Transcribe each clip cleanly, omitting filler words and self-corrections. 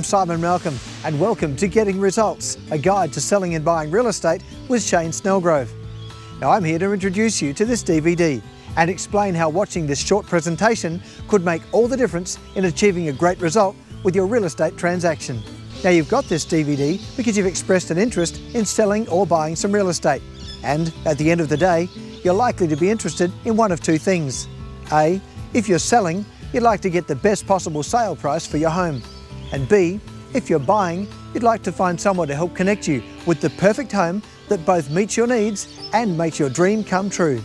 Simon Malcolm and welcome to Getting Results, a guide to selling and buying real estate with Shane Snellgrove. Now I'm here to introduce you to this DVD and explain how watching this short presentation could make all the difference in achieving a great result with your real estate transaction. Now you've got this DVD because you've expressed an interest in selling or buying some real estate. And at the end of the day, you're likely to be interested in one of two things. A, if you're selling, you'd like to get the best possible sale price for your home. And B, if you're buying, you'd like to find someone to help connect you with the perfect home that both meets your needs and makes your dream come true.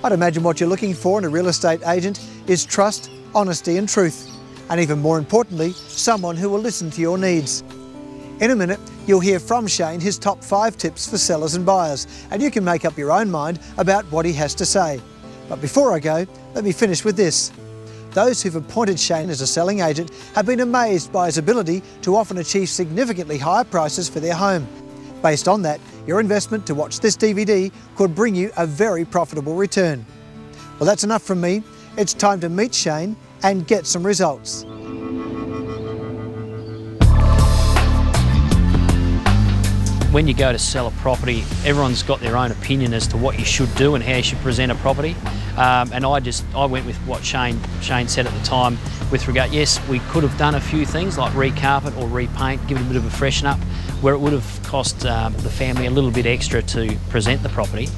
I'd imagine what you're looking for in a real estate agent is trust, honesty and truth. And even more importantly, someone who will listen to your needs. In a minute, you'll hear from Shane his top 5 tips for sellers and buyers, and you can make up your own mind about what he has to say. But before I go, let me finish with this. Those who've appointed Shane as a selling agent have been amazed by his ability to often achieve significantly higher prices for their home. Based on that, your investment to watch this DVD could bring you a very profitable return. Well, that's enough from me. It's time to meet Shane and get some results. When you go to sell a property, everyone's got their own opinion as to what you should do and how you should present a property. And I went with what Shane said at the time with regard, yes, we could have done a few things like recarpet or repaint, give it a bit of a freshen up, where it would have cost the family a little bit extra to present the property.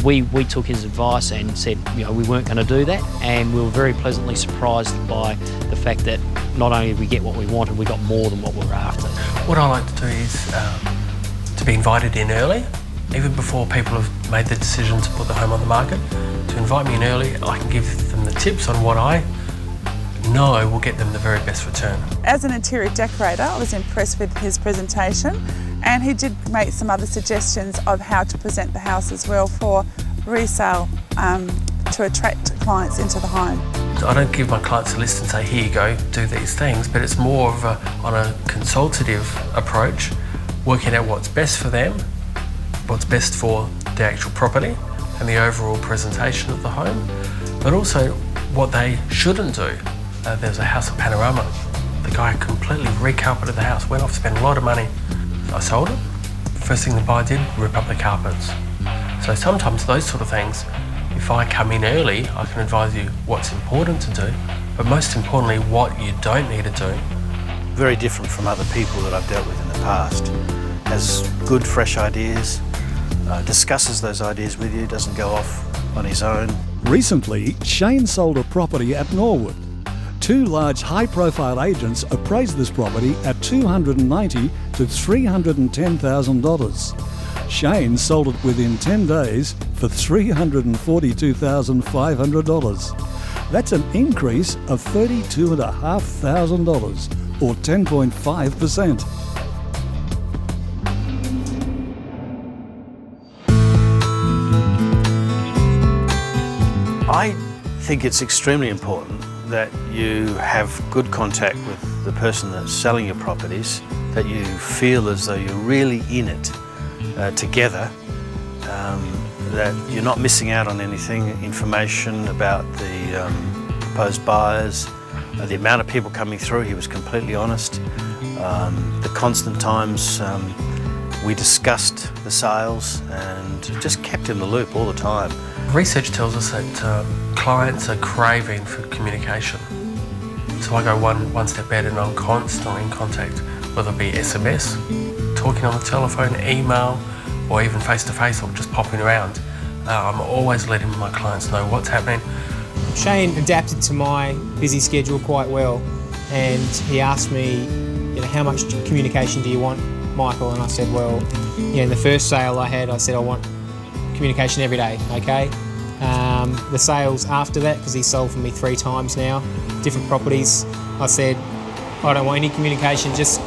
We took his advice and said, you know, we weren't going to do that, and we were very pleasantly surprised by the fact that not only did we get what we wanted, we got more than what we were after. What I like to do is to be invited in early, even before people have made the decision to put the home on the market. To invite me in early, I can give them the tips on what I know will get them the very best return. As an interior decorator, I was impressed with his presentation, and he did make some other suggestions of how to present the house as well for resale to attract clients into the home. I don't give my clients a list and say, here you go, do these things, but it's more of on a consultative approach, working out what's best for them, what's best for the actual property and the overall presentation of the home, but also what they shouldn't do. There's a house in Panorama. The guy completely recarpeted the house, went off, spent a lot of money. I sold it. First thing the buyer did, rip up the carpets. So sometimes those sort of things, if I come in early, I can advise you what's important to do, but most importantly, what you don't need to do. Very different from other people that I've dealt with in the past. Has good, fresh ideas, discusses those ideas with you, doesn't go off on his own. Recently, Shane sold a property at Norwood. 2 large high-profile agents appraised this property at $290,000 to $310,000. Shane sold it within 10 days for $342,500. That's an increase of $32,500 or 10.5%. I think it's extremely important that you have good contact with the person that's selling your properties, that you feel as though you're really in it together, that you're not missing out on anything, information about the proposed buyers, the amount of people coming through. He was completely honest. The constant times we discussed the sales and just kept in the loop all the time. Research tells us that clients are craving for communication. So I go one step better, and I'm constantly in contact, whether it be SMS, talking on the telephone, email, or even face-to-face or just popping around. I'm always letting my clients know what's happening. Shane adapted to my busy schedule quite well, and he asked me, you know, how much communication do you want, Michael? And I said, well, you know, in the first sale I had, I said I want communication every day, okay? The sales after that, because he's sold for me 3 times now, different properties, I said, I don't want any communication, just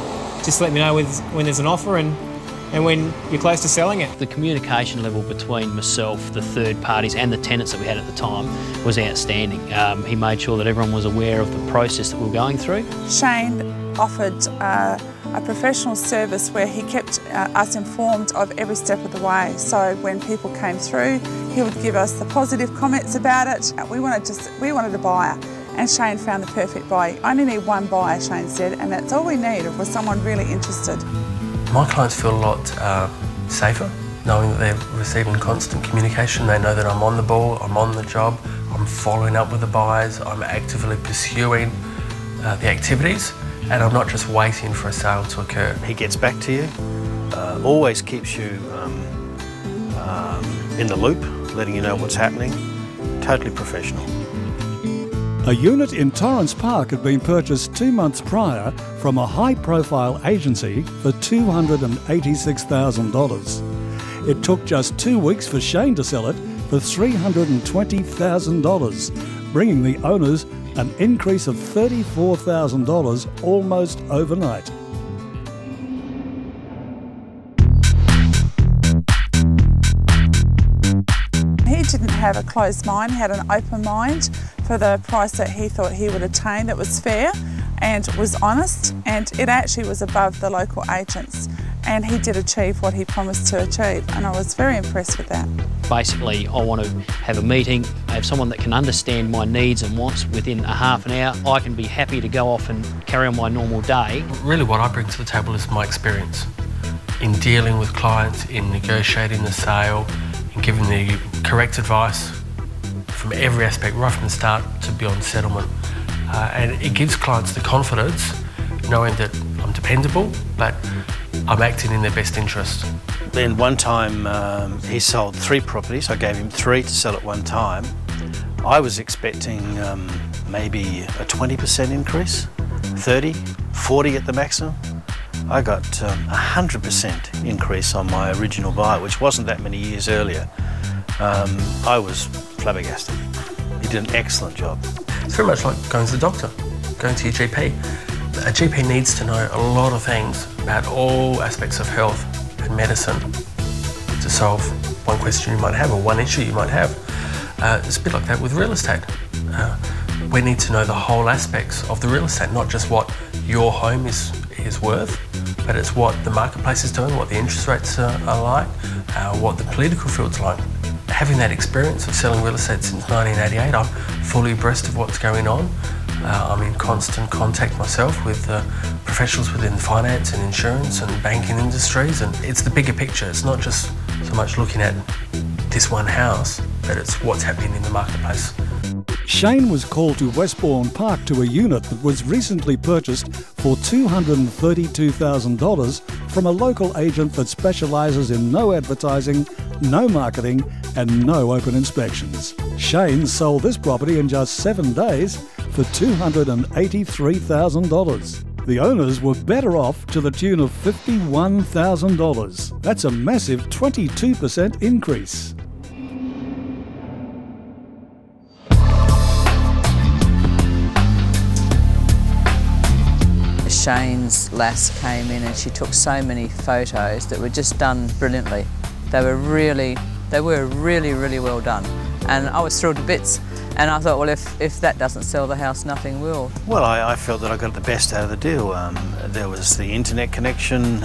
let me know when there's an offer and when you're close to selling it. The communication level between myself, the third parties and the tenants that we had at the time was outstanding. He made sure that everyone was aware of the process that we were going through. Shane offered a professional service where he kept us informed of every step of the way. So when people came through, he would give us the positive comments about it. We wanted a buyer, and Shane found the perfect buyer. I only need one buyer, Shane said, and that's all we needed was someone really interested. My clients feel a lot safer knowing that they're receiving constant communication. They know that I'm on the ball, I'm on the job, I'm following up with the buyers, I'm actively pursuing the activities, and I'm not just waiting for a sale to occur. He gets back to you, always keeps you in the loop, letting you know what's happening. Totally professional. A unit in Torrance Park had been purchased 2 months prior from a high-profile agency for $286,000. It took just 2 weeks for Shane to sell it for $320,000, bringing the owners an increase of $34,000 almost overnight. He didn't have a closed mind, he had an open mind for the price that he thought he would attain that was fair and was honest, and it actually was above the local agents, and he did achieve what he promised to achieve, and I was very impressed with that. Basically, I want to have a meeting, have someone that can understand my needs and wants within a half an hour. I can be happy to go off and carry on my normal day. Really what I bring to the table is my experience in dealing with clients, in negotiating the sale, in giving the correct advice from every aspect, right from the start to beyond settlement. And it gives clients the confidence knowing that I'm dependable, but I'm acting in their best interest. Then one time he sold 3 properties. I gave him 3 to sell at one time. I was expecting maybe a 20% increase, 30, 40 at the maximum. I got 100% increase on my original buy, which wasn't that many years earlier. I was flabbergasted. He did an excellent job. It's very much like going to the doctor, going to your GP. A GP needs to know a lot of things about all aspects of health and medicine to solve one question you might have or one issue you might have. It's a bit like that with real estate. We need to know the whole aspects of the real estate, not just what your home is worth, but it's what the marketplace is doing, what the interest rates are like, what the political field's like. Having that experience of selling real estate since 1988, I'm fully abreast of what's going on. I'm in constant contact myself with professionals within finance and insurance and banking industries, and it's the bigger picture. It's not just so much looking at this one house, but it's what's happening in the marketplace. Shane was called to Westbourne Park to a unit that was recently purchased for $232,000 from a local agent that specialises in no advertising, no marketing and no open inspections. Shane sold this property in just 7 days for $283,000. The owners were better off to the tune of $51,000. That's a massive 22% increase. Shane's lass came in and she took so many photos that were just done brilliantly. They were really well done, and I was thrilled to bits. And I thought, well, if that doesn't sell the house, nothing will. Well, I felt that I got the best out of the deal. There was the internet connection,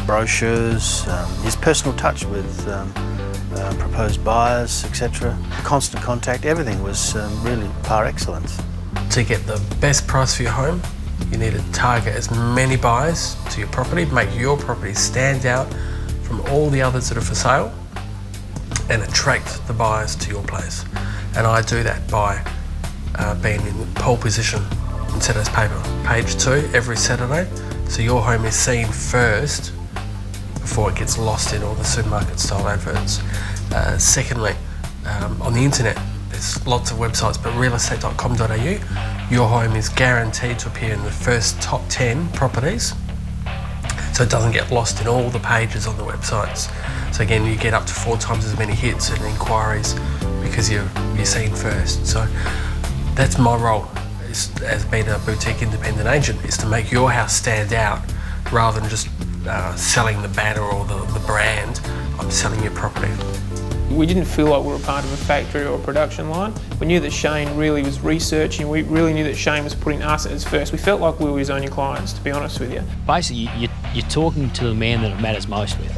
brochures, his personal touch with proposed buyers, etc. Constant contact, everything was really par excellence. To get the best price for your home, you need to target as many buyers to your property, make your property stand out from all the others that are for sale, and attract the buyers to your place. And I do that by being in the pole position in Saturday's paper, page 2 every Saturday, so your home is seen first before it gets lost in all the supermarket style adverts. Secondly, on the internet, there's lots of websites, but realestate.com.au, your home is guaranteed to appear in the first top 10 properties, so it doesn't get lost in all the pages on the websites. So again, you get up to 4 times as many hits and inquiries because you're seen first. So that's my role as being a boutique independent agent, is to make your house stand out rather than just selling the banner or the brand. I'm selling your property. We didn't feel like we were part of a factory or a production line. We knew that Shane really was researching, we really knew that Shane was putting us as first. We felt like we were his only clients, to be honest with you. Basically, you're talking to the man that it matters most with.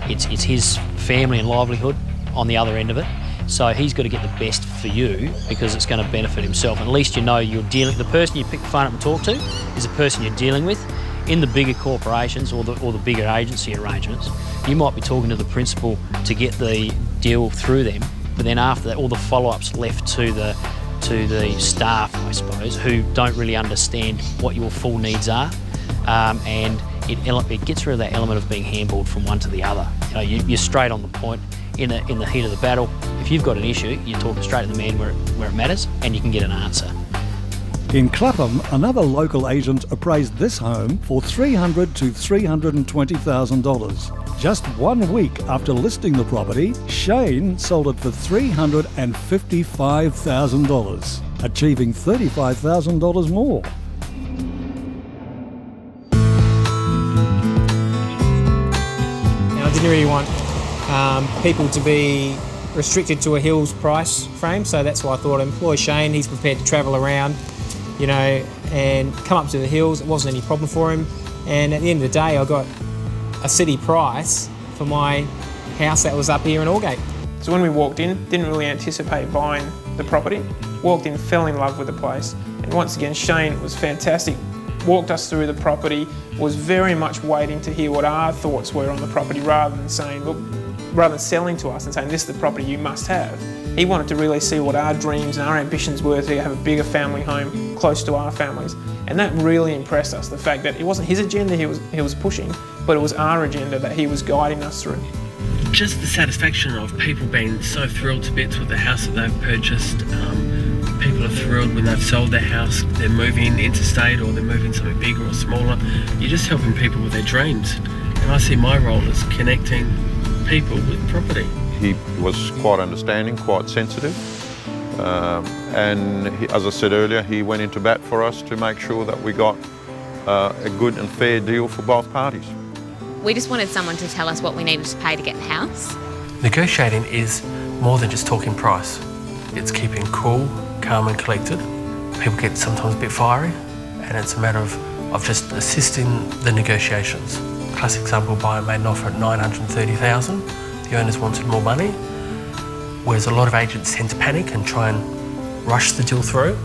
It's his family and livelihood on the other end of it, So he's got to get the best for you because it's going to benefit himself. At least you know you're dealing. The person you pick the phone up and talk to is the person you're dealing with. In the bigger corporations or the bigger agency arrangements, you might be talking to the principal to get the deal through them, but then after that, all the follow-ups left to the staff, I suppose, who don't really understand what your full needs are, and it gets rid of that element of being handballed from one to the other. You know, you're straight on the point in the heat of the battle. If you've got an issue, you're talking straight to the man where it matters, and you can get an answer. In Clapham, another local agent appraised this home for $300,000 to $320,000. Just 1 week after listing the property, Shane sold it for $355,000, achieving $35,000 more. Now, I didn't really want people to be restricted to a Hills price frame, so that's why I thought I'd employ Shane. He's prepared to travel around, you know, and come up to the Hills. It wasn't any problem for him. And at the end of the day, I got a city price for my house that was up here in Aldgate. So when we walked in, didn't really anticipate buying the property. Walked in, fell in love with the place. And once again, Shane was fantastic. Walked us through the property, was very much waiting to hear what our thoughts were on the property rather than saying, look, rather than selling to us and saying, this is the property you must have. He wanted to really see what our dreams and our ambitions were to have a bigger family home close to our families. And that really impressed us, the fact that it wasn't his agenda he was pushing, but it was our agenda that he was guiding us through. Just the satisfaction of people being so thrilled to bits with the house that they've purchased. People are thrilled when they've sold their house, they're moving interstate or they're moving something bigger or smaller. You're just helping people with their dreams. And I see my role as connecting people with property. He was quite understanding, quite sensitive, and as I said earlier, he went into bat for us to make sure that we got a good and fair deal for both parties. We just wanted someone to tell us what we needed to pay to get the house. Negotiating is more than just talking price. It's keeping cool, calm and collected. People get sometimes a bit fiery, and it's a matter of just assisting the negotiations. Classic example, buyer made an offer at $930,000. The owners wanted more money, whereas a lot of agents tend to panic and try and rush the deal through.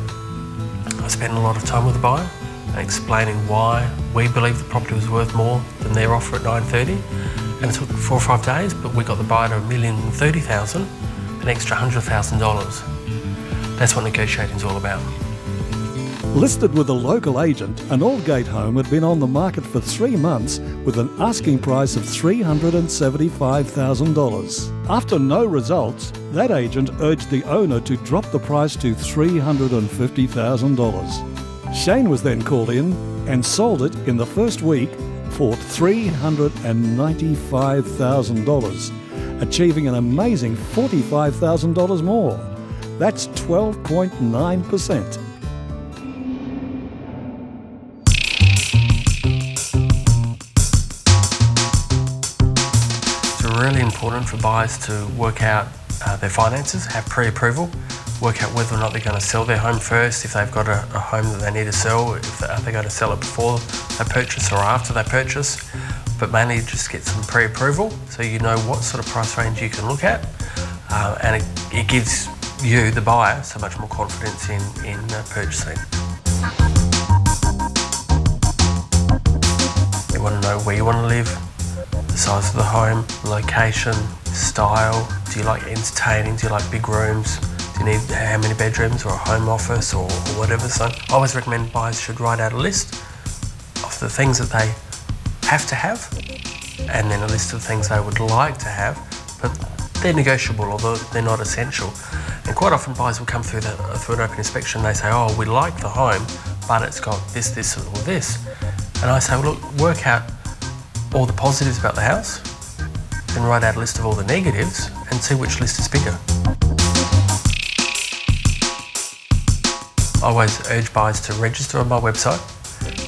I spent a lot of time with the buyer and explaining why we believe the property was worth more than their offer at $930,000. And it took 4 or 5 days, but we got the buyer to $1,030,000, an extra $100,000. That's what negotiating is all about. Listed with a local agent, an Aldgate home had been on the market for 3 months with an asking price of $375,000. After no results, that agent urged the owner to drop the price to $350,000. Shane was then called in and sold it in the first week for $395,000, achieving an amazing $45,000 more. That's 12.9%. Really important for buyers to work out their finances, have pre-approval, work out whether or not they're going to sell their home first, if they've got a home that they need to sell, if they're going to sell it before they purchase or after they purchase, but mainly just get some pre-approval so you know what sort of price range you can look at, and it gives you, the buyer, so much more confidence in purchasing. You want to know where you want to live, the size of the home, location, style. Do you like entertaining? Do you like big rooms? Do you need how many bedrooms or a home office or whatever? So I always recommend buyers should write out a list of the things that they have to have and then a list of things they would like to have, but they're negotiable or they're not essential. And quite often buyers will come through an open inspection and they say, oh, we like the home, but it's got this, this or this. And I say, well, look, work out all the positives about the house, then write out a list of all the negatives and see which list is bigger. I always urge buyers to register on my website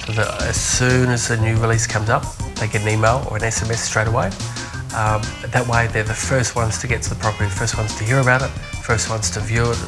so that as soon as a new release comes up, they get an email or an SMS straight away. That way they're the first ones to get to the property, the first ones to hear about it, first ones to view it.